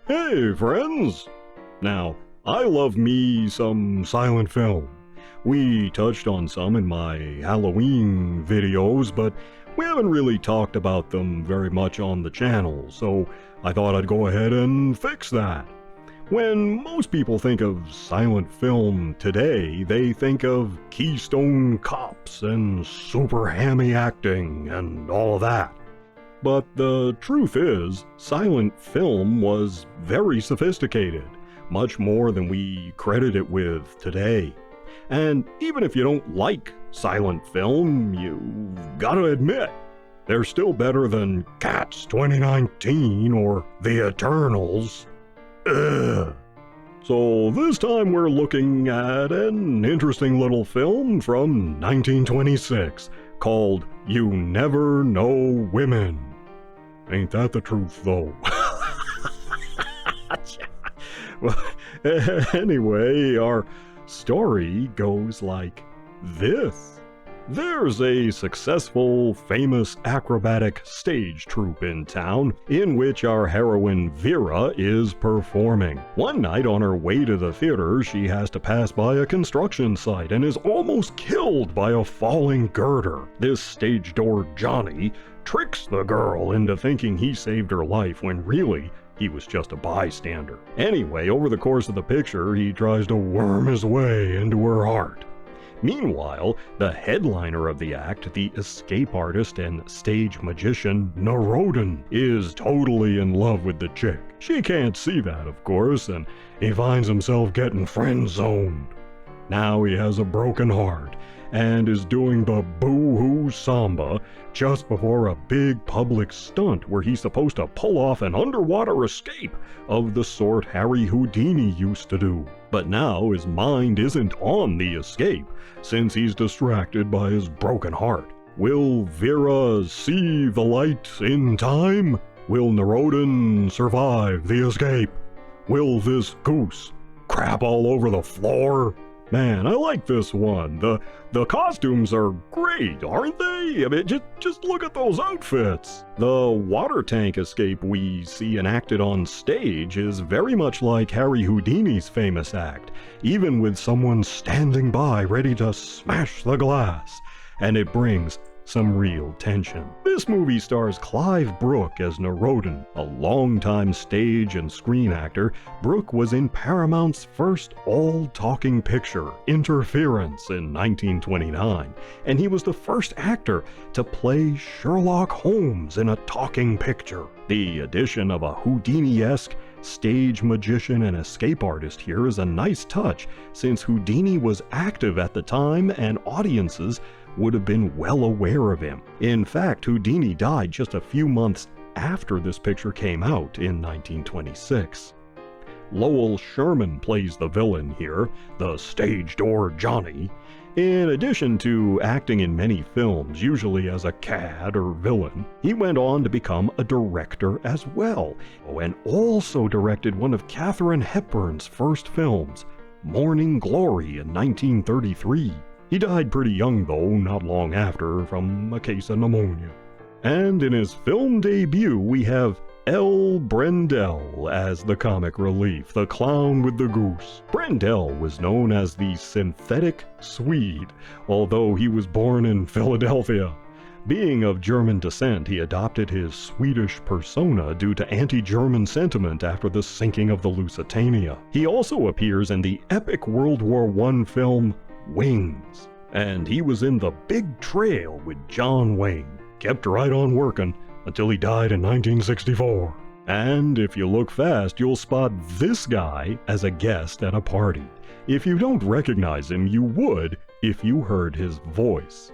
Hey, friends! Now, I love me some silent film. We touched on some in my Halloween videos, but we haven't really talked about them very much on the channel, so I thought I'd go ahead and fix that. When most people think of silent film today, they think of Keystone Cops and super hammy acting and all that. But the truth is, silent film was very sophisticated, much more than we credit it with today. And even if you don't like silent film, you've gotta admit, they're still better than Cats 2019 or The Eternals. Ugh. So this time we're looking at an interesting little film from 1926 called You Never Know Women. Ain't that the truth, though? Well, anyway, our story goes like this. There's a successful, famous acrobatic stage troupe in town in which our heroine Vera is performing. One night on her way to the theater, she has to pass by a construction site and is almost killed by a falling girder. This stage door Johnny tricks the girl into thinking he saved her life when really he was just a bystander. Anyway, over the course of the picture, he tries to worm his way into her heart. Meanwhile, the headliner of the act, the escape artist and stage magician Narodin, is totally in love with the chick. She can't see that, of course, and he finds himself getting friend-zoned. Now he has a broken heart and is doing the boo-hoo samba just before a big public stunt where he's supposed to pull off an underwater escape of the sort Harry Houdini used to do. But now his mind isn't on the escape, since he's distracted by his broken heart. Will Vera see the light in time? Will Narodin survive the escape? Will this goose crap all over the floor? Man, I like this one. The costumes are great, aren't they? I mean, just look at those outfits. The water tank escape we see enacted on stage is very much like Harry Houdini's famous act, even with someone standing by ready to smash the glass. And it brings some real tension. This movie stars Clive Brook as Narodin, a longtime stage and screen actor. Brook was in Paramount's first all-talking picture, Interference, in 1929, and he was the first actor to play Sherlock Holmes in a talking picture. The addition of a Houdini-esque stage magician and escape artist here is a nice touch, since Houdini was active at the time and audiences would have been well aware of him. In fact, Houdini died just a few months after this picture came out in 1926. Lowell Sherman plays the villain here, the stage door Johnny. In addition to acting in many films, usually as a cad or villain, he went on to become a director as well, and also directed one of Katharine Hepburn's first films, Morning Glory, in 1933. He died pretty young though, not long after, from a case of pneumonia. And in his film debut, we have Brendel as the comic relief, the clown with the goose. Brendel was known as the synthetic Swede, although he was born in Philadelphia. Being of German descent, he adopted his Swedish persona due to anti-German sentiment after the sinking of the Lusitania. He also appears in the epic World War I film Wings, and he was in The Big Trail with John Wayne. Kept right on working until he died in 1964. And if you look fast, you'll spot this guy as a guest at a party. If you don't recognize him, you would if you heard his voice.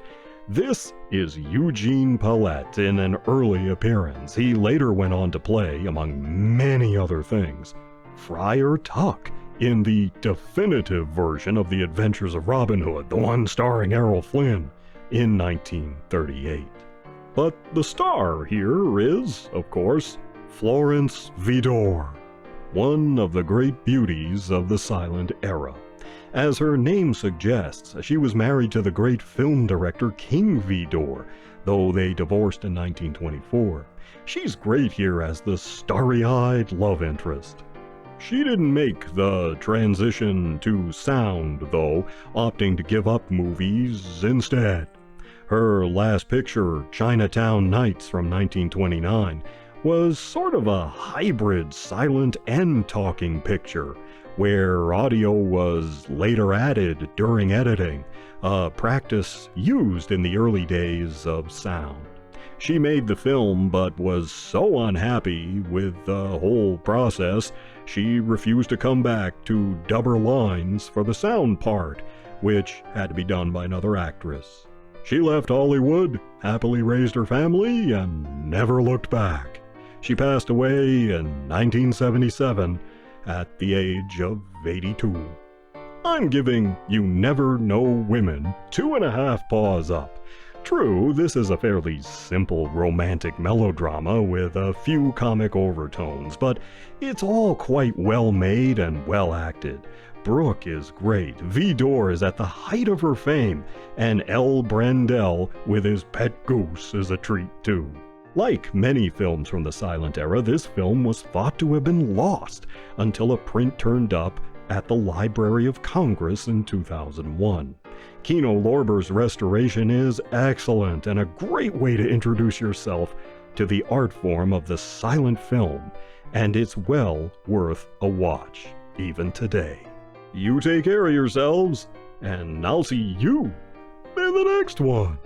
This is Eugene Pallette in an early appearance. He later went on to play, among many other things, Friar Tuck in the definitive version of The Adventures of Robin Hood, the one starring Errol Flynn, in 1938. But the star here is, of course, Florence Vidor, one of the great beauties of the silent era. As her name suggests, she was married to the great film director King Vidor, though they divorced in 1924. She's great here as the starry-eyed love interest. She didn't make the transition to sound, though, opting to give up movies instead. Her last picture, Chinatown Nights from 1929, was sort of a hybrid silent and talking picture, where audio was later added during editing, a practice used in the early days of sound. She made the film but was so unhappy with the whole process, she refused to come back to dub her lines for the sound part, which had to be done by another actress. She left Hollywood, happily raised her family, and never looked back. She passed away in 1977 at the age of 82. I'm giving You Never Know Women 2.5 paws up. True, this is a fairly simple romantic melodrama with a few comic overtones, but it's all quite well made and well acted. Brook is great, Vidor is at the height of her fame, and Brendel with his pet goose is a treat too. Like many films from the silent era, this film was thought to have been lost until a print turned up at the Library of Congress in 2001. Kino Lorber's restoration is excellent and a great way to introduce yourself to the art form of the silent film, and it's well worth a watch, even today. You take care of yourselves, and I'll see you in the next one.